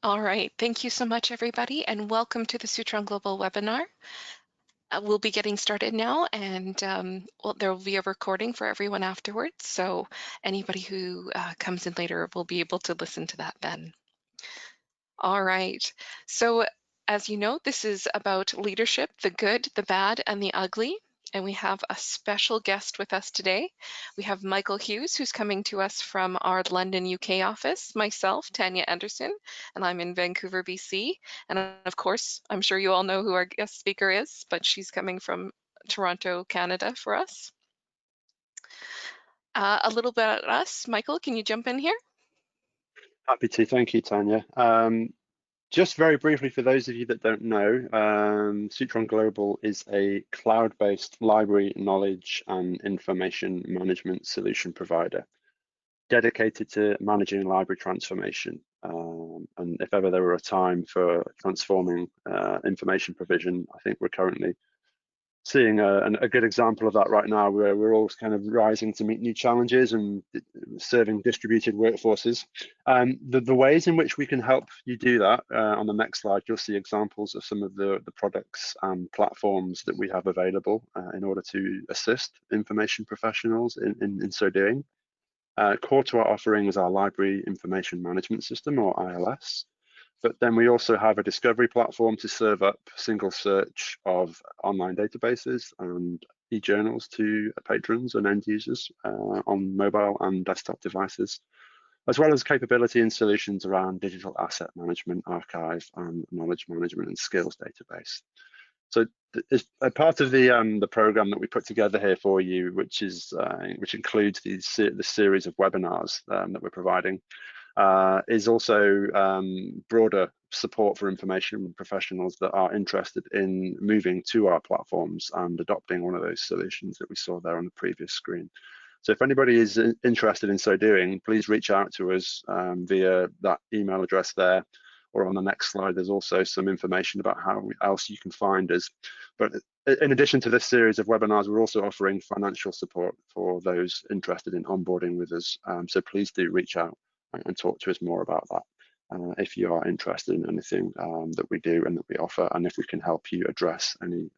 All right, thank you so much, everybody, and welcome to the Sutron Global webinar. We'll be getting started now, and well, there will be a recording for everyone afterwards, so anybody who comes in later will be able to listen to that then. All right, so as you know, this is about leadership, the good, the bad, and the ugly. And we have a special guest with us today. We have Michael Hughes, who's coming to us from our London, UK office, myself, Tanya Anderson, and I'm in Vancouver, BC. And of course, I'm sure you all know who our guest speaker is, but she's coming from Toronto, Canada for us. A little bit about us. Michael, can you jump in here? Happy to. Thank you, Tanya. Just very briefly, for those of you that don't know, Sutron Global is a cloud-based library knowledge and information management solution provider dedicated to managing library transformation. And if ever there were a time for transforming information provision, I think we're currently seeing a good example of that right now, where we're all kind of rising to meet new challenges and serving distributed workforces. The ways in which we can help you do that, on the next slide, you'll see examples of some of the products and platforms that we have available in order to assist information professionals in so doing. Core to our offering is our Library Information Management System, or ILS. But then we also have a discovery platform to serve up single search of online databases and e-journals to patrons and end users on mobile and desktop devices, as well as capability and solutions around digital asset management, archive, and knowledge management and skills database. So as a part of the program that we put together here for you, which includes the series of webinars that we're providing, is also broader support for information professionals that are interested in moving to our platforms and adopting one of those solutions that we saw there on the previous screen. So if anybody is interested in so doing, please reach out to us via that email address there, or on the next slide, there's also some information about how else you can find us. But in addition to this series of webinars, we're also offering financial support for those interested in onboarding with us. So please do reach out and talk to us more about that if you are interested in anything that we do and that we offer, and if we can help you address any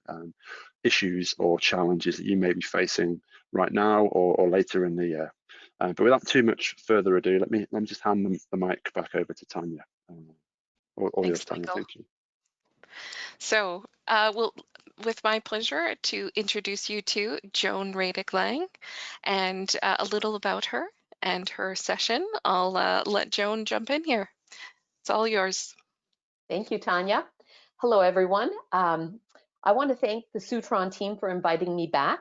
issues or challenges that you may be facing right now or later in the year. But without too much further ado, let me just hand the mic back over to Tanya. All yours, Tanya. Thank you. So, with my pleasure to introduce you to Joan Rataic-Lang and a little about her and her session. I'll let Joan jump in here. It's all yours. Thank you, Tanya. Hello, everyone. I want to thank the Sutron team for inviting me back.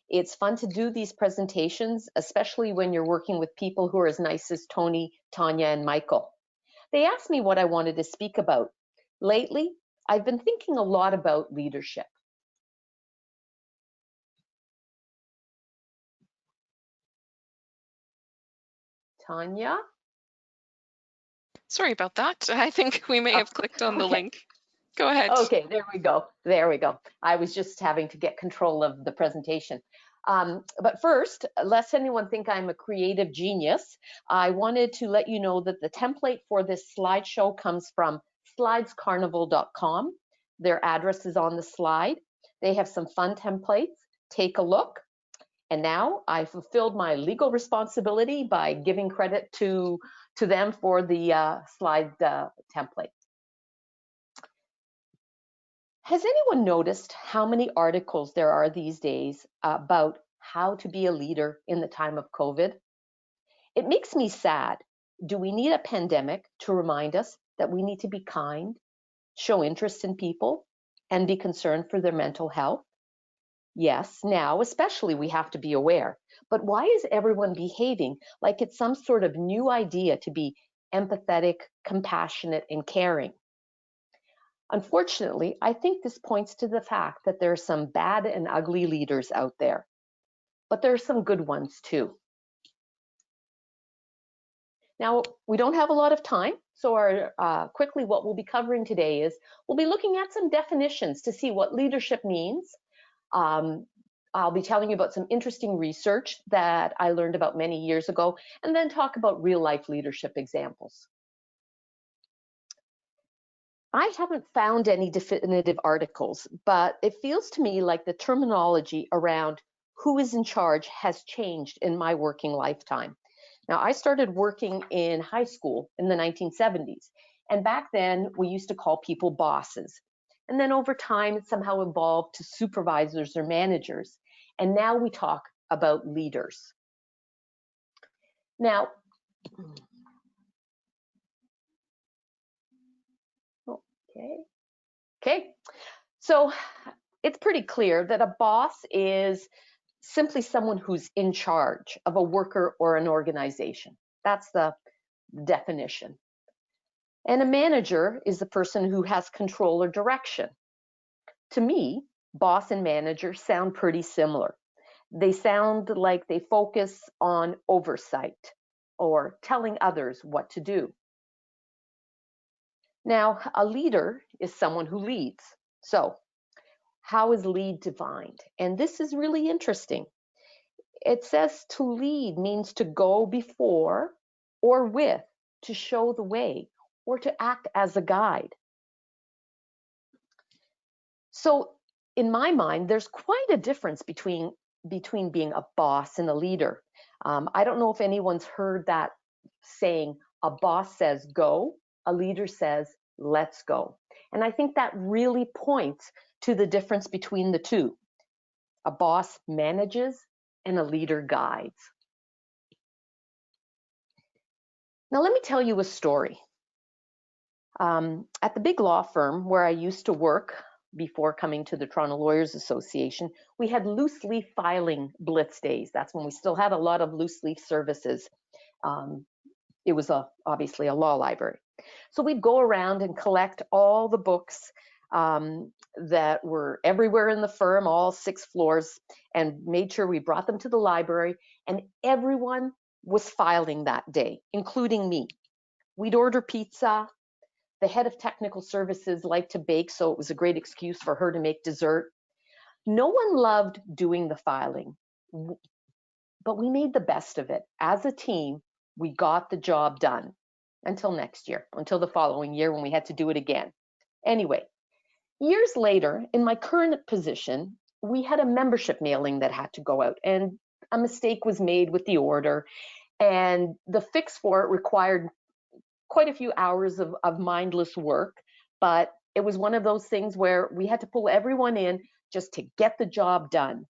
It's fun to do these presentations, especially when you're working with people who are as nice as Tony, Tanya, and Michael. They asked me what I wanted to speak about. Lately, I've been thinking a lot about leadership. Tanya? Sorry about that. I think we may have clicked on the link. Go ahead. Okay, there we go. There we go. I was just having to get control of the presentation. But first, lest anyone think I'm a creative genius, I wanted to let you know that the template for this slideshow comes from slidescarnival.com. Their address is on the slide. They have some fun templates. Take a look. And now I fulfilled my legal responsibility by giving credit to them for the slide template. Has anyone noticed how many articles there are these days about how to be a leader in the time of COVID? It makes me sad. Do we need a pandemic to remind us that we need to be kind, show interest in people, and be concerned for their mental health? Yes, now especially we have to be aware. But why is everyone behaving like it's some sort of new idea to be empathetic, compassionate, and caring? Unfortunately, I think this points to the fact that there are some bad and ugly leaders out there, but there are some good ones too. Now, we don't have a lot of time, so quickly what we'll be covering today is we'll be looking at some definitions to see what leadership means. I'll be telling you about some interesting research that I learned about many years ago, and then talk about real-life leadership examples. I haven't found any definitive articles, but it feels to me like the terminology around who is in charge has changed in my working lifetime. Now, I started working in high school in the 1970s, and back then we used to call people bosses. And then over time, it somehow evolved to supervisors or managers. And now we talk about leaders. Now, okay. So it's pretty clear that a boss is simply someone who's in charge of a worker or an organization. That's the definition. And a manager is the person who has control or direction. To me, boss and manager sound pretty similar. They sound like they focus on oversight or telling others what to do. Now, a leader is someone who leads. So, how is lead defined? And this is really interesting. It says to lead means to go before or with, to show the way, or to act as a guide. So in my mind, there's quite a difference between being a boss and a leader. I don't know if anyone's heard that saying, a boss says go, a leader says let's go. And I think that really points to the difference between the two. A boss manages and a leader guides. Now, let me tell you a story. At the big law firm where I used to work before coming to the Toronto Lawyers Association, we had loose leaf filing blitz days. That's when we still had a lot of loose leaf services. It was obviously a law library. So we'd go around and collect all the books that were everywhere in the firm, all 6 floors, and made sure we brought them to the library, and everyone was filing that day, including me. We'd order pizza. The head of technical services liked to bake, so it was a great excuse for her to make dessert. No one loved doing the filing, but we made the best of it. As a team, we got the job done until next year, until the following year when we had to do it again. Anyway, years later, in my current position, we had a membership mailing that had to go out, and a mistake was made with the order, and the fix for it required quite a few hours of mindless work, but it was one of those things where we had to pull everyone in just to get the job done.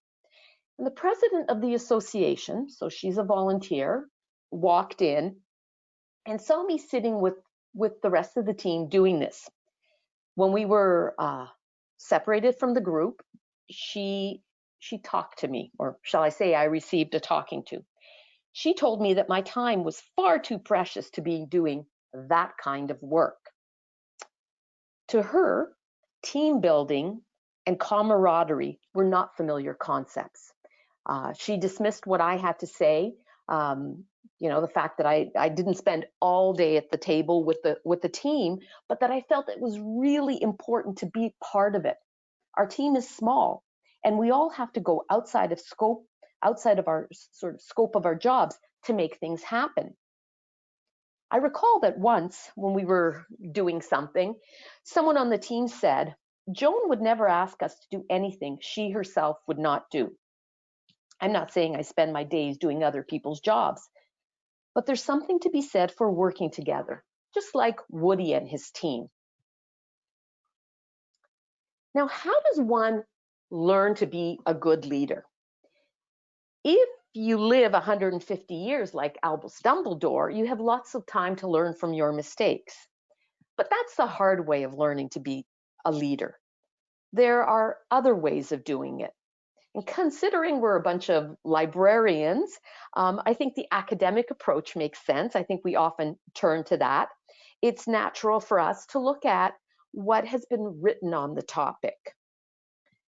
And the president of the association, so she's a volunteer, walked in and saw me sitting with the rest of the team doing this. When we were separated from the group, she talked to me, or shall I say I received a talking to. She told me that my time was far too precious to be doing that kind of work. To her, team building and camaraderie were not familiar concepts. She dismissed what I had to say, the fact that I didn't spend all day at the table with the team, but that I felt it was really important to be part of it. Our team is small, and we all have to go outside of our sort of scope of our jobs to make things happen. I recall that once when we were doing something, someone on the team said, Joan would never ask us to do anything she herself would not do. I'm not saying I spend my days doing other people's jobs, but there's something to be said for working together, just like Woody and his team. Now, how does one learn to be a good leader? If you live 150 years like Albus Dumbledore, you have lots of time to learn from your mistakes. But that's the hard way of learning to be a leader. There are other ways of doing it. And considering we're a bunch of librarians, I think the academic approach makes sense. I think we often turn to that. It's natural for us to look at what has been written on the topic.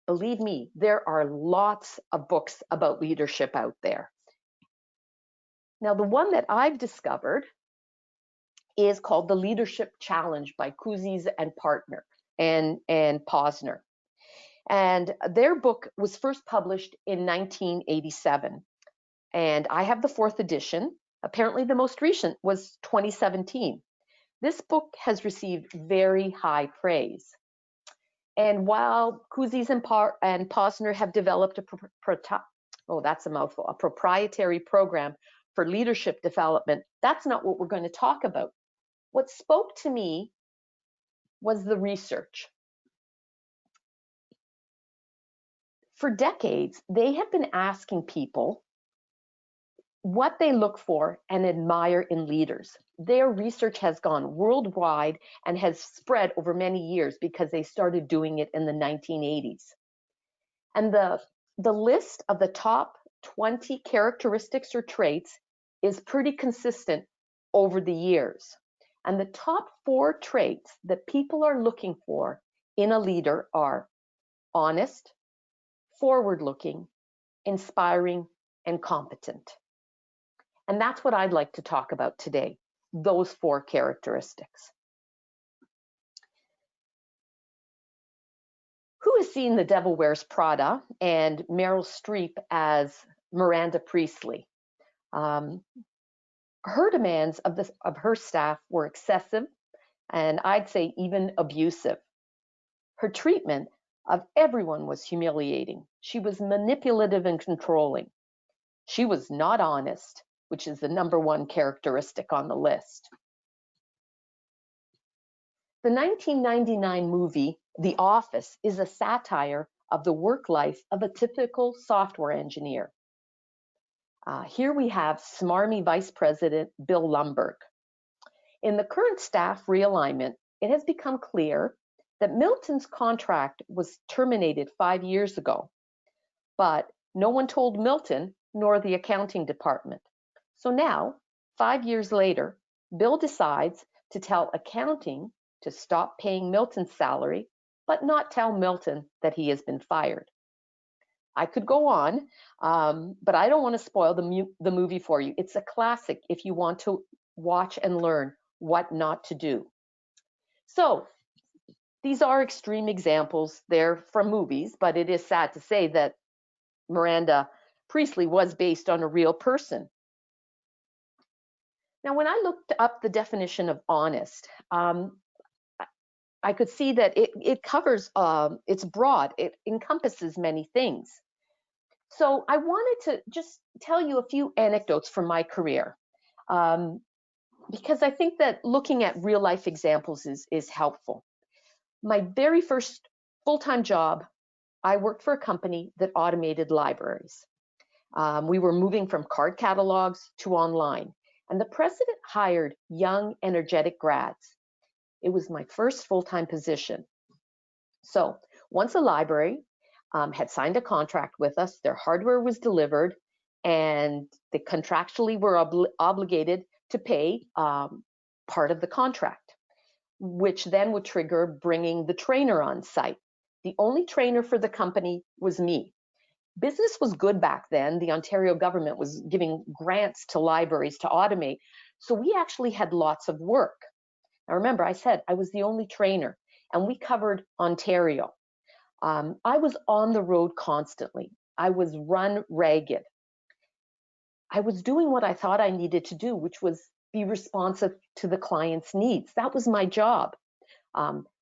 Believe me, there are lots of books about leadership out there. Now, the one that I've discovered is called The Leadership Challenge by Cousys and Partner and Posner. And their book was first published in 1987. And I have the 4th edition. Apparently, the most recent was 2017. This book has received very high praise. And while Cousys and Posner have developed a proprietary program for leadership development, that's not what we're going to talk about. What spoke to me was the research. For decades, they have been asking people what they look for and admire in leaders. Their research has gone worldwide and has spread over many years because they started doing it in the 1980s. And the list of the top 20 characteristics or traits is pretty consistent over the years. And the top 4 traits that people are looking for in a leader are honest, forward-looking, inspiring, and competent. And that's what I'd like to talk about today, those 4 characteristics. Who has seen The Devil Wears Prada and Meryl Streep as Miranda Priestly? Her demands of her staff were excessive, and I'd say even abusive. Her treatment of everyone was humiliating. She was manipulative and controlling. She was not honest, which is the #1 characteristic on the list. The 1999 movie, The Office, is a satire of the work life of a typical software engineer. Here we have smarmy Vice President Bill Lumbergh. In the current staff realignment, it has become clear that Milton's contract was terminated 5 years ago, but no one told Milton nor the accounting department. So now, 5 years later, Bill decides to tell accounting to stop paying Milton's salary, but not tell Milton that he has been fired. I could go on, but I don't want to spoil the movie for you. It's a classic if you want to watch and learn what not to do. So these are extreme examples. They're from movies, but it is sad to say that Miranda Priestly was based on a real person. Now, when I looked up the definition of honest, I could see that it covers, it's broad, it encompasses many things. So I wanted to just tell you a few anecdotes from my career, because I think that looking at real life examples is helpful. My very first full-time job, I worked for a company that automated libraries. We were moving from card catalogs to online, and the president hired young, energetic grads. It was my first full-time position. So once a library had signed a contract with us, their hardware was delivered, and they contractually were obligated to pay part of the contract, which then would trigger bringing the trainer on site. The only trainer for the company was me. Business was good back then. The Ontario government was giving grants to libraries to automate, so we actually had lots of work. Now remember, I said I was the only trainer, and we covered Ontario. I was on the road constantly. I was run ragged. I was doing what I thought I needed to do, which was be responsive to the client's needs. That was my job.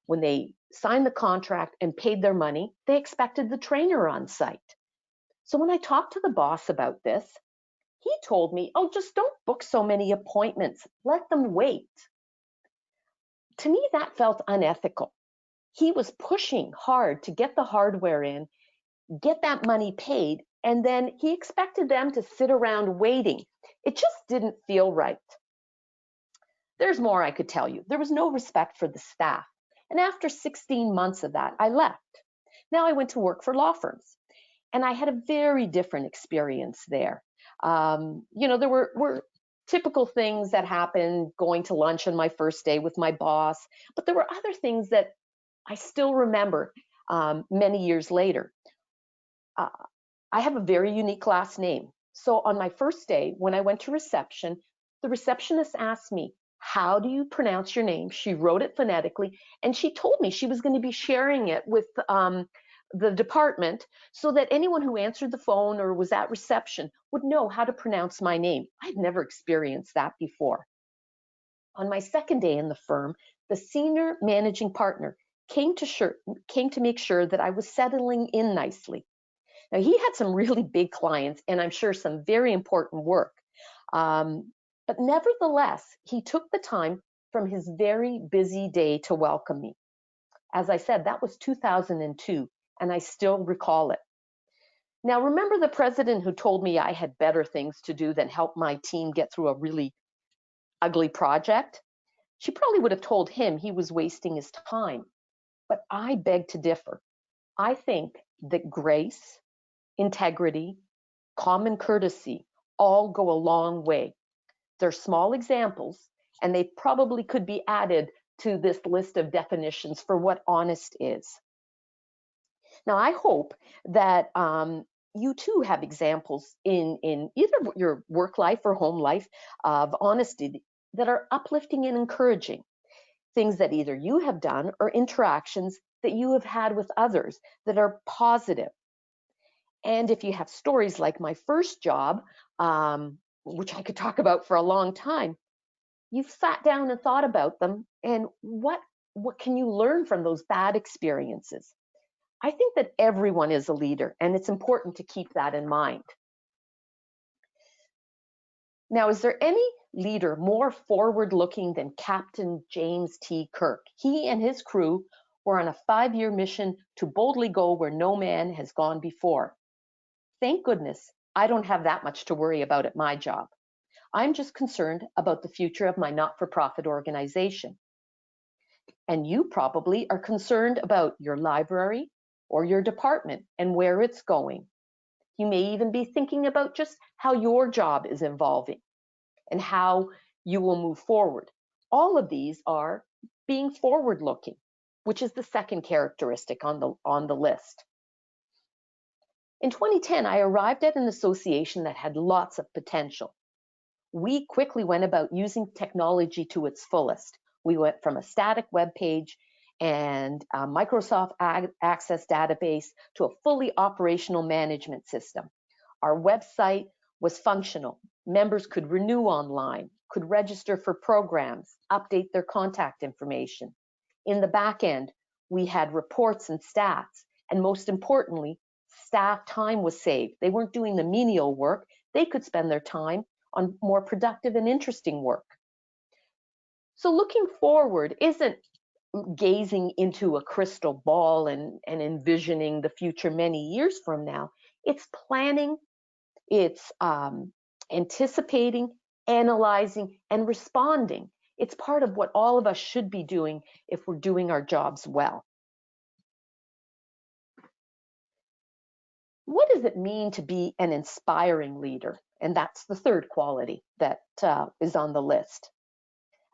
When they signed the contract and paid their money, they expected the trainer on site. So when I talked to the boss about this, he told me, oh, just don't book so many appointments. Let them wait. To me, that felt unethical. He was pushing hard to get the hardware in, get that money paid, and then he expected them to sit around waiting. It just didn't feel right. There's more I could tell you. There was no respect for the staff. And after 16 months of that, I left. Now I went to work for law firms, and I had a very different experience there. There were typical things that happened, going to lunch on my first day with my boss, but there were other things that I still remember many years later. I have a very unique last name. So on my first day, when I went to reception, the receptionist asked me, how do you pronounce your name? She wrote it phonetically, and she told me she was going to be sharing it with the department so that anyone who answered the phone or was at reception would know how to pronounce my name. I'd never experienced that before. On my second day in the firm, the senior managing partner came to make sure that I was settling in nicely. Now, he had some really big clients and I'm sure some very important work. But nevertheless, he took the time from his very busy day to welcome me. As I said, that was 2002, and I still recall it. Now, remember the president who told me I had better things to do than help my team get through a really ugly project? She probably would have told him he was wasting his time. But I beg to differ. I think that grace, integrity, common courtesy all go a long way. They're small examples, and they probably could be added to this list of definitions for what honest is. Now, I hope that you too have examples in either your work life or home life of honesty that are uplifting and encouraging. Things that either you have done or interactions that you have had with others that are positive. And if you have stories like my first job, which I could talk about for a long time, you've sat down and thought about them and what can you learn from those bad experiences? I think that everyone is a leader, and it's important to keep that in mind. Now, is there any leader more forward-looking than Captain James T. Kirk? He and his crew were on a 5-year mission to boldly go where no man has gone before. Thank goodness I don't have that much to worry about at my job. I'm just concerned about the future of my not-for-profit organization. And you probably are concerned about your library or your department and where it's going. You may even be thinking about just how your job is evolving and how you will move forward. All of these are being forward-looking, which is the second characteristic on the list. In 2010, I arrived at an association that had lots of potential. We quickly went about using technology to its fullest. We went from a static web page and a Microsoft Access database to a fully operational management system. Our website was functional. Members could renew online, could register for programs, update their contact information. In the back end, we had reports and stats, and most importantly, staff time was saved. They weren't doing the menial work. They could spend their time on more productive and interesting work. So looking forward isn't gazing into a crystal ball and envisioning the future many years from now. It's planning, it's anticipating, analyzing, and responding. It's part of what all of us should be doing if we're doing our jobs well. What does it mean to be an inspiring leader? And that's the third quality that is on the list.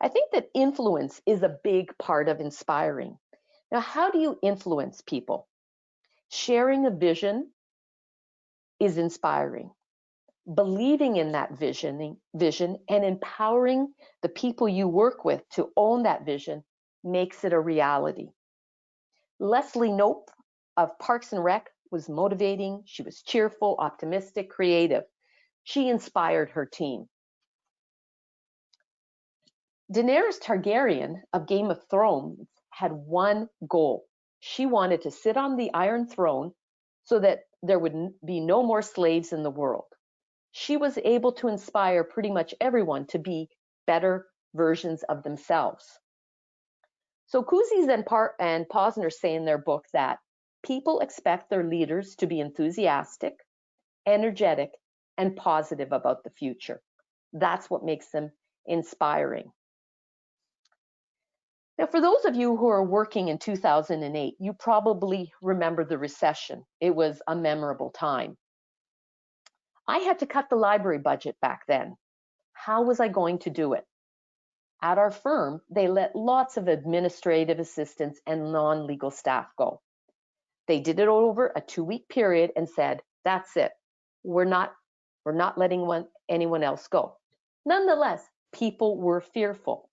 I think that influence is a big part of inspiring. Now, how do you influence people? Sharing a vision is inspiring. Believing in that vision and empowering the people you work with to own that vision makes it a reality. Leslie Knope of Parks and Rec was motivating. She was cheerful, optimistic, creative. She inspired her team. Daenerys Targaryen of Game of Thrones had one goal. She wanted to sit on the Iron Throne so that there would be no more slaves in the world. She was able to inspire pretty much everyone to be better versions of themselves. So Kouzes and Posner say in their book that people expect their leaders to be enthusiastic, energetic, and positive about the future. That's what makes them inspiring. Now, for those of you who are working in 2008, you probably remember the recession. It was a memorable time. I had to cut the library budget back then. How was I going to do it? At our firm, they let lots of administrative assistants and non-legal staff go. They did it over a 2-week period and said, that's it. We're not letting anyone else go. Nonetheless, people were fearful.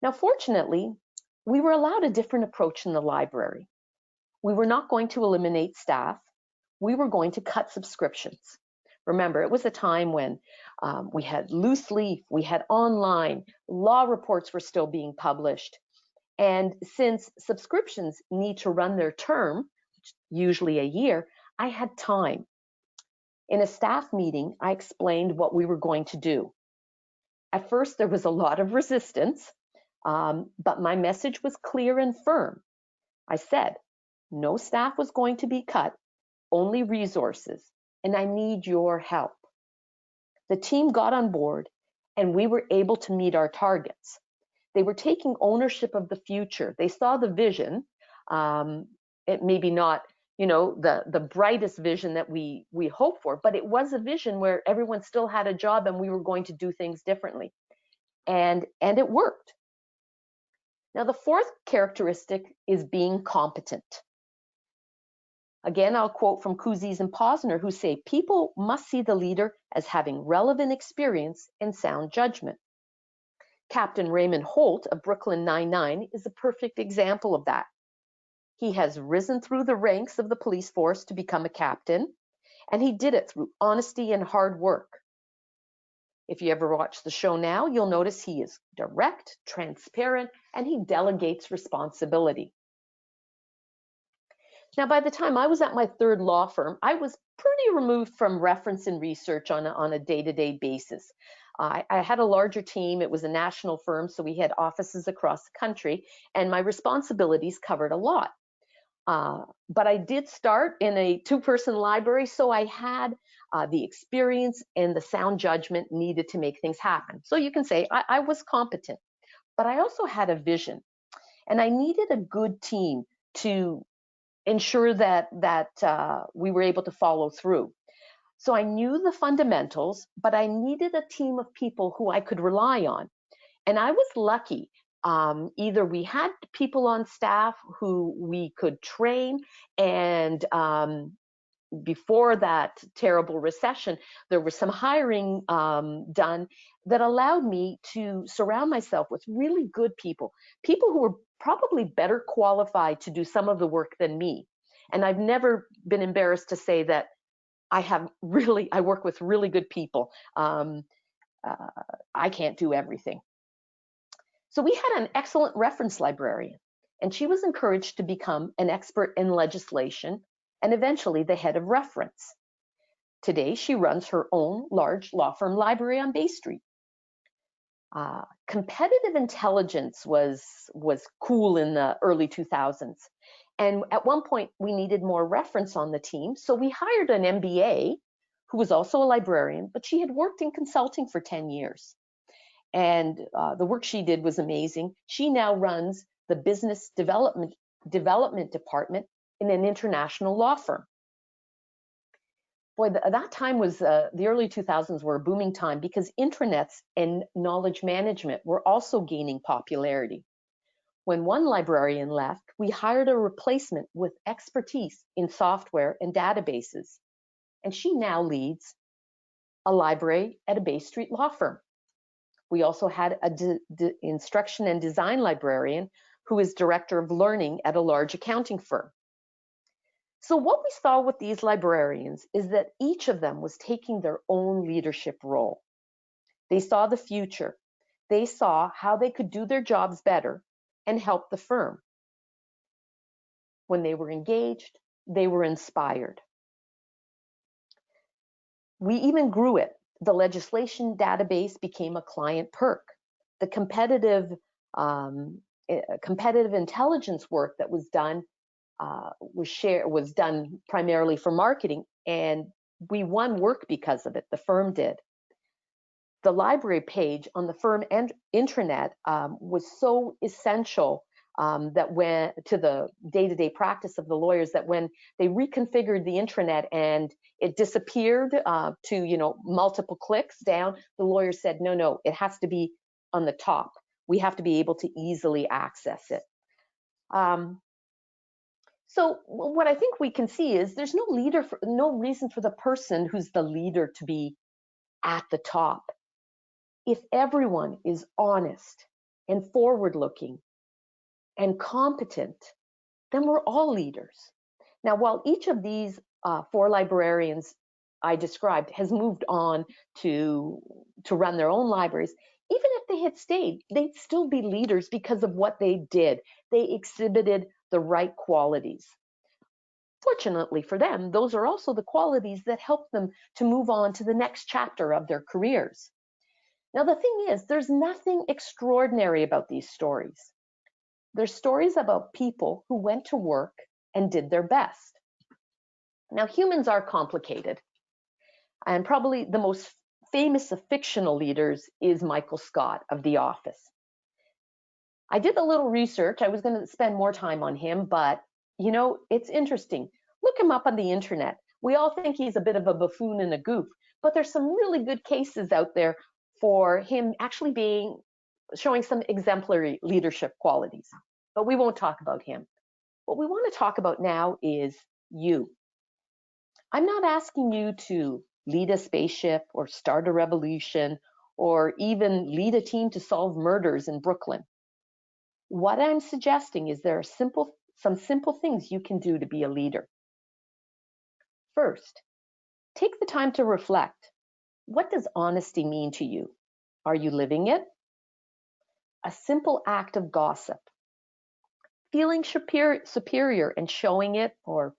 Now, fortunately, we were allowed a different approach in the library. We were not going to eliminate staff. We were going to cut subscriptions. Remember, it was a time when we had loose leaf, we had online, law reports were still being published. And since subscriptions need to run their term, usually a year, I had time. In a staff meeting, I explained what we were going to do. At first, there was a lot of resistance, but my message was clear and firm. I said, no staff was going to be cut, only resources, and I need your help. The team got on board, and we were able to meet our targets. They were taking ownership of the future. They saw the vision, it maybe not, you know, the brightest vision that we hope for, but it was a vision where everyone still had a job and we were going to do things differently. And it worked. Now, the fourth characteristic is being competent. Again, I'll quote from Cousys and Posner, who say, people must see the leader as having relevant experience and sound judgment. Captain Raymond Holt of Brooklyn Nine-Nine is a perfect example of that. He has risen through the ranks of the police force to become a captain, and he did it through honesty and hard work. If you ever watch the show now, you'll notice he is direct, transparent, and he delegates responsibility. Now, by the time I was at my third law firm, I was pretty removed from reference and research on a day-to-day basis. I had a larger team. It was a national firm, so we had offices across the country, and my responsibilities covered a lot. But I did start in a two-person library, so I had the experience and the sound judgment needed to make things happen. So you can say I was competent, but I also had a vision, and I needed a good team to ensure that we were able to follow through. So I knew the fundamentals, but I needed a team of people who I could rely on. And I was lucky. Either we had people on staff who we could train, and before that terrible recession, there was some hiring done that allowed me to surround myself with really good people, people who were probably better qualified to do some of the work than me. And I've never been embarrassed to say that I work with really good people. I can't do everything. So we had an excellent reference librarian, and she was encouraged to become an expert in legislation and eventually the head of reference. Today, she runs her own large law firm library on Bay Street. Competitive intelligence was cool in the early 2000s. And at one point, we needed more reference on the team. So we hired an MBA who was also a librarian, but she had worked in consulting for 10 years. And the work she did was amazing. She now runs the business development department in an international law firm. Boy, that time was, the early 2000s were a booming time because intranets and knowledge management were also gaining popularity. When one librarian left, we hired a replacement with expertise in software and databases. And she now leads a library at a Bay Street law firm. We also had an instruction and design librarian who is director of learning at a large accounting firm. So what we saw with these librarians is that each of them was taking their own leadership role. They saw the future. They saw how they could do their jobs better and help the firm. When they were engaged, they were inspired. We even grew it. The legislation database became a client perk. The competitive intelligence work that was done was done primarily for marketing, and we won work because of it. The firm did. The library page on the firm intranet was so essential that when to the day-to-day practice of the lawyers, that when they reconfigured the intranet and it disappeared to multiple clicks down, the lawyer said, no, it has to be on the top. We have to be able to easily access it. So what I think we can see is there's no reason for the person who's the leader to be at the top. If everyone is honest and forward-looking and competent, then we're all leaders. Now, while each of these 4 librarians I described has moved on to run their own libraries, even if they had stayed, they'd still be leaders because of what they did. They exhibited the right qualities. Fortunately for them, those are also the qualities that help them to move on to the next chapter of their careers. Now, the thing is, there's nothing extraordinary about these stories. They're stories about people who went to work and did their best. Now, humans are complicated, and probably the most famous of fictional leaders is Michael Scott of The Office. I did a little research. I was going to spend more time on him, but you know, it's interesting. Look him up on the internet. We all think he's a bit of a buffoon and a goof, but there's some really good cases out there for him actually showing some exemplary leadership qualities. But we won't talk about him. What we want to talk about now is you. I'm not asking you to lead a spaceship or start a revolution or even lead a team to solve murders in Brooklyn. What I'm suggesting is there are some simple things you can do to be a leader. First, take the time to reflect. What does honesty mean to you? Are you living it? A simple act of gossip. Feeling superior and showing it or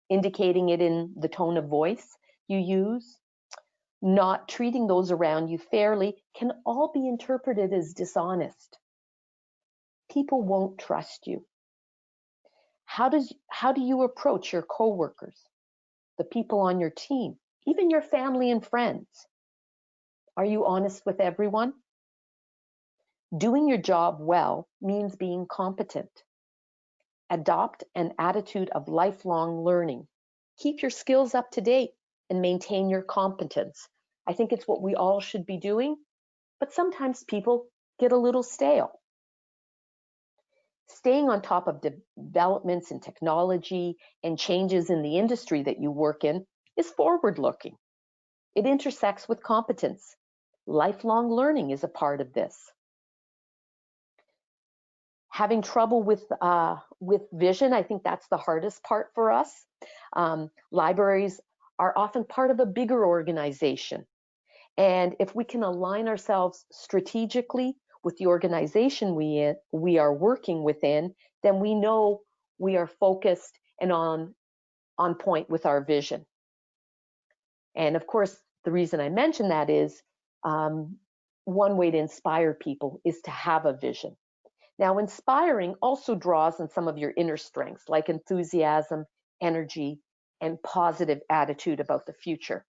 indicating it in the tone of voice you use. Not treating those around you fairly can all be interpreted as dishonest. People won't trust you. How do you approach your coworkers, the people on your team, even your family and friends? Are you honest with everyone? Doing your job well means being competent. Adopt an attitude of lifelong learning. Keep your skills up to date and maintain your competence. I think it's what we all should be doing, but sometimes people get a little stale. Staying on top of developments in technology and changes in the industry that you work in is forward-looking. It intersects with competence. Lifelong learning is a part of this. Having trouble with vision, I think that's the hardest part for us. Libraries are often part of a bigger organization. And if we can align ourselves strategically with the organization we are working within, then we know we are focused and on point with our vision. And of course, the reason I mention that is one way to inspire people is to have a vision. Now, inspiring also draws on some of your inner strengths like enthusiasm, energy, and positive attitude about the future.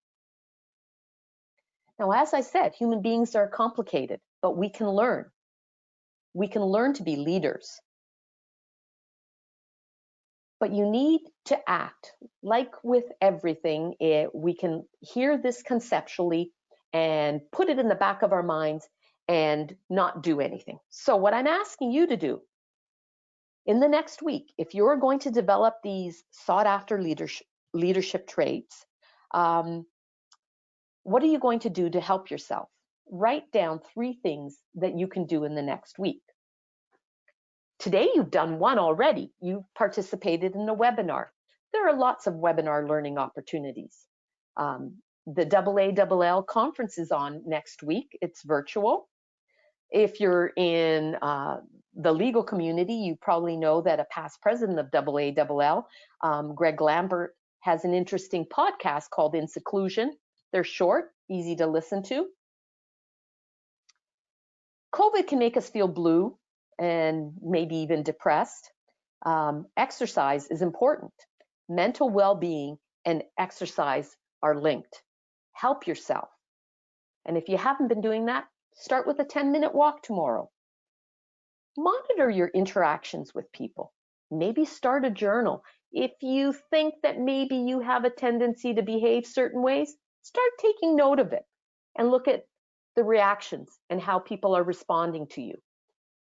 Now, as I said, human beings are complicated, but we can learn. We can learn to be leaders. But you need to act. Like with everything, we can hear this conceptually and put it in the back of our minds and not do anything. So what I'm asking you to do in the next week, if you're going to develop these sought after leadership traits, what are you going to do to help yourself? Write down 3 things that you can do in the next week. Today you've done one already. You've participated in a webinar. There are lots of webinar learning opportunities. The AALL conference is on next week. It's virtual. If you're in the legal community, you probably know that a past president of AALL, Greg Lambert, has an interesting podcast called In Seclusion. They're short, easy to listen to. COVID can make us feel blue and maybe even depressed. Exercise is important. Mental well-being and exercise are linked. Help yourself. And if you haven't been doing that, start with a 10-minute walk tomorrow. Monitor your interactions with people. Maybe start a journal. If you think that maybe you have a tendency to behave certain ways, start taking note of it and look at the reactions and how people are responding to you.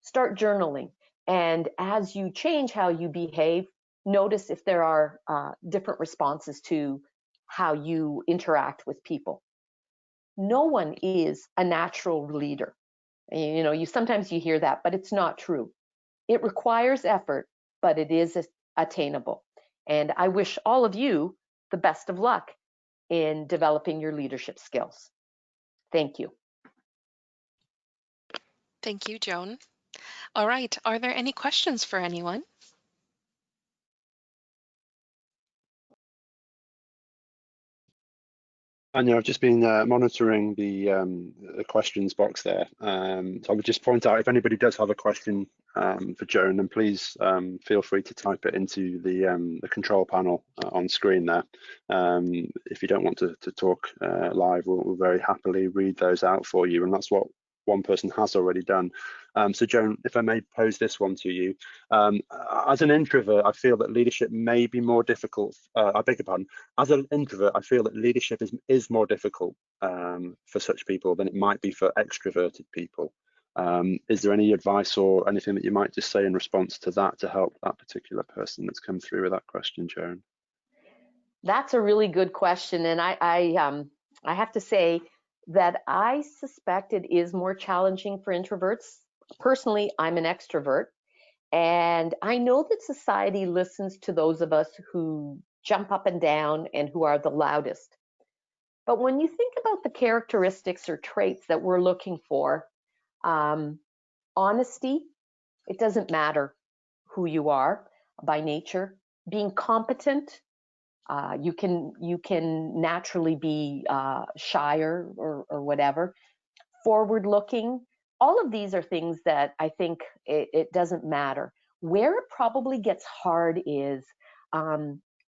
Start journaling. And as you change how you behave, notice if there are different responses to how you interact with people. No one is a natural leader. You know, sometimes you hear that, but it's not true. It requires effort, but it is attainable. And I wish all of you the best of luck in developing your leadership skills. Thank you. Thank you, Joan. All right, are there any questions for anyone? Anya, I've just been monitoring the questions box there. So I would just point out, if anybody does have a question for Joan, then please feel free to type it into the control panel on screen there. If you don't want to talk live, we'll very happily read those out for you, and that's what one person has already done. So Joan, if I may pose this one to you. As an introvert, I feel that leadership may be more difficult. I beg your pardon. As an introvert, I feel that leadership is more difficult for such people than it might be for extroverted people. Is there any advice or anything that you might just say in response to that to help that particular person that's come through with that question, Joan? That's a really good question, and I have to say that I suspect it is more challenging for introverts. Personally, I'm an extrovert, and I know that society listens to those of us who jump up and down and who are the loudest. But when you think about the characteristics or traits that we're looking for, honesty, it doesn't matter who you are by nature. Being competent, you can naturally be shyer or whatever. Forward-looking, all of these are things that I think it doesn't matter. Where it probably gets hard is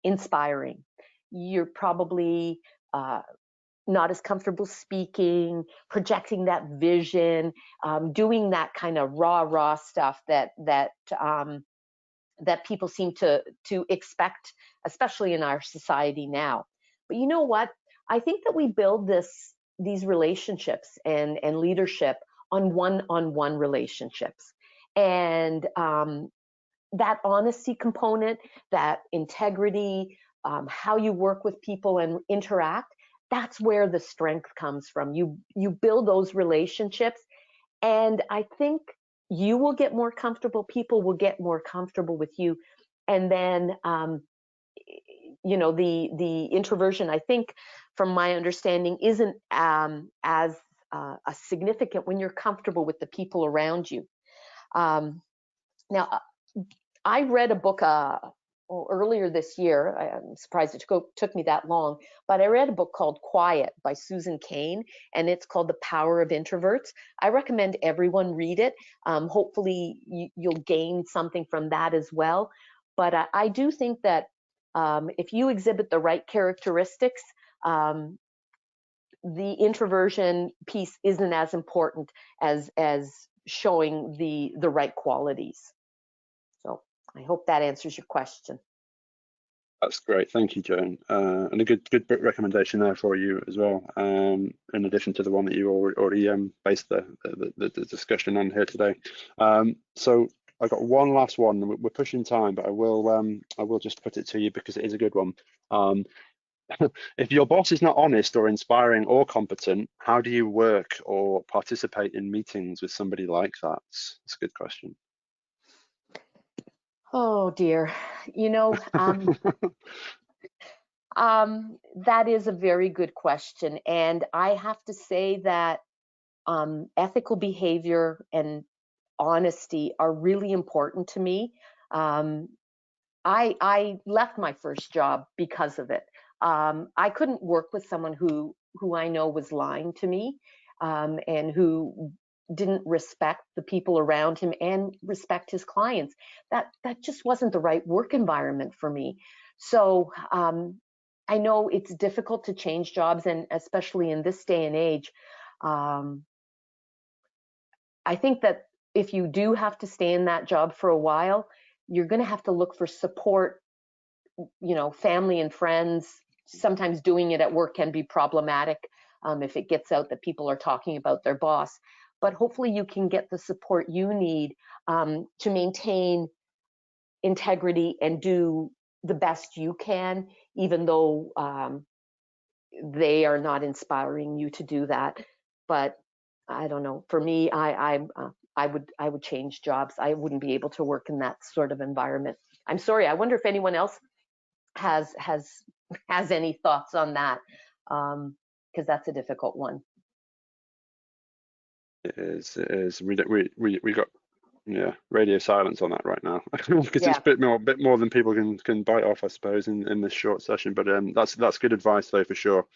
inspiring. You're probably not as comfortable speaking, projecting that vision, doing that kind of raw stuff that people seem to expect, especially in our society now. But you know what? I think that we build these relationships and leadership on one-on-one relationships. And that honesty component, that integrity, how you work with people and interact, that's where the strength comes from. You build those relationships, and I think you will get more comfortable, people will get more comfortable with you. And then, you know, the introversion, I think, from my understanding, isn't as significant when you're comfortable with the people around you. Now, I read a book earlier this year. I'm surprised it took me that long, but I read a book called Quiet by Susan Cain, and it's called The Power of Introverts. I recommend everyone read it. Hopefully you'll gain something from that as well. But I do think that if you exhibit the right characteristics, the introversion piece isn't as important as showing the right qualities. So I hope that answers your question. That's great, thank you, Joan. And a good book recommendation there for you as well, in addition to the one that you already based the discussion on here today. So I've got one last one. We're pushing time, but I will just put it to you because it is a good one. If your boss is not honest or inspiring or competent, how do you work or participate in meetings with somebody like that? It's a good question. Oh dear, you know, that is a very good question, and I have to say that ethical behavior and honesty are really important to me. I left my first job because of it. I couldn't work with someone who I know was lying to me, and who didn't respect the people around him and respect his clients. That just wasn't the right work environment for me. So I know it's difficult to change jobs, and especially in this day and age. I think that if you do have to stay in that job for a while, you're going to have to look for support, you know, family and friends. Sometimes doing it at work can be problematic if it gets out that people are talking about their boss. But hopefully you can get the support you need to maintain integrity and do the best you can, even though they are not inspiring you to do that. But I don't know. For me, I would change jobs. I wouldn't be able to work in that sort of environment. I'm sorry. I wonder if anyone else has any thoughts on that. because that's a difficult one. It is. It is. We got radio silence on that right now because Yeah. it's a bit more than people can bite off, I suppose, in this short session. But that's good advice though, for sure.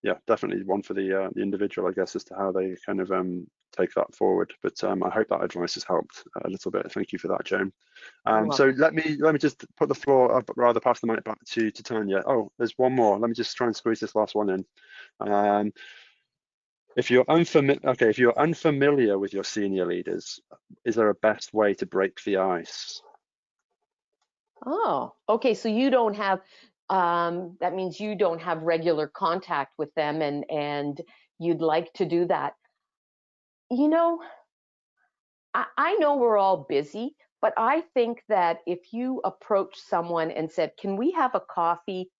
Yeah, definitely one for the individual, I guess, as to how they kind of take that forward. But I hope that advice has helped a little bit. Thank you for that, Joan. So let me just put the floor up, rather pass the mic back to Tanya. Oh, there's one more. Let me just try and squeeze this last one in. If you're unfamiliar with your senior leaders, is there a best way to break the ice? Oh, okay. So you don't have, that means you don't have regular contact with them, and you'd like to do that. You know, I know we're all busy, but I think that if you approach someone and said, "Can we have a coffee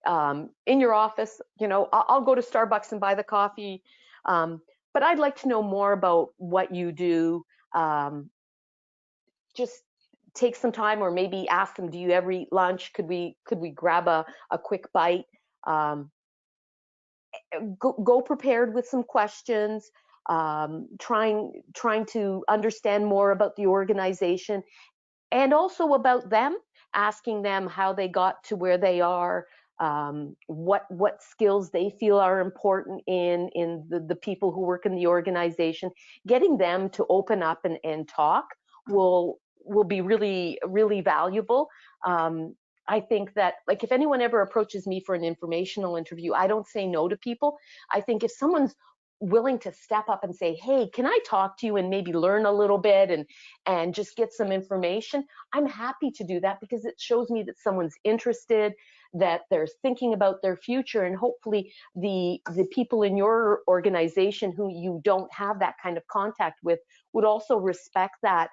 in your office?" You know, I'll go to Starbucks and buy the coffee, but I'd like to know more about what you do. Just take some time, or maybe ask them, "Do you ever eat lunch? Could we grab a quick bite?" Go prepared with some questions, trying to understand more about the organization, and also about them, asking them how they got to where they are, what skills they feel are important in the people who work in the organization. Getting them to open up and talk will be really valuable. I think that, like, if anyone ever approaches me for an informational interview, I don't say no to people. I think if someone's willing to step up and say, "Hey, can I talk to you and maybe learn a little bit and just get some information?" I'm happy to do that, because it shows me that someone's interested, that they're thinking about their future, and hopefully the people in your organization who you don't have that kind of contact with would also respect that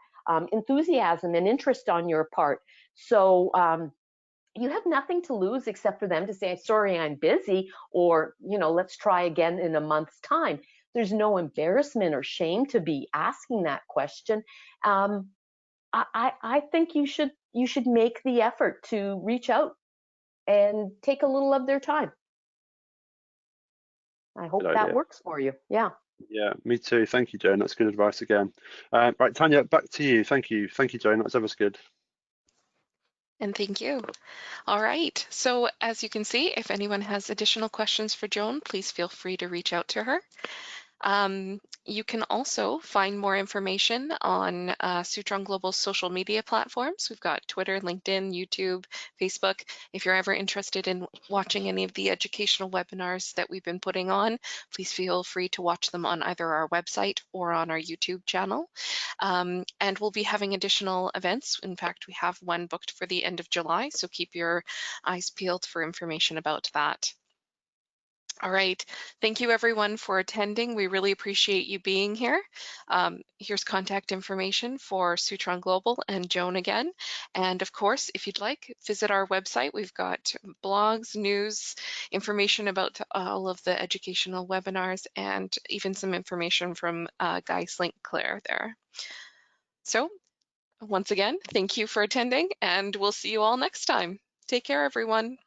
enthusiasm and interest on your part. So you have nothing to lose except for them to say, "Sorry, I'm busy," or, "Let's try again in a month's time." There's no embarrassment or shame to be asking that question. I think you should make the effort to reach out and take a little of their time. I hope Good that idea. works for you. Yeah. Yeah, me too. Thank you, Joan. That's good advice again. Right, Tanya, back to you. Thank you, Joan. That's ever good. And thank you. All right. So as you can see, if anyone has additional questions for Joan, please feel free to reach out to her. You can also find more information on Sutron Global's social media platforms. We've got Twitter, LinkedIn, YouTube, Facebook. If you're ever interested in watching any of the educational webinars that we've been putting on, please feel free to watch them on either our website or on our YouTube channel. And we'll be having additional events. In fact, we have one booked for the end of July, so keep your eyes peeled for information about that. All right. Thank you, everyone, for attending. We really appreciate you being here. Here's contact information for Sutron Global and Joan again. And of course, if you'd like, visit our website. We've got blogs, news, information about all of the educational webinars, and even some information from Guy Slink-Claire there. So once again, thank you for attending, and we'll see you all next time. Take care, everyone.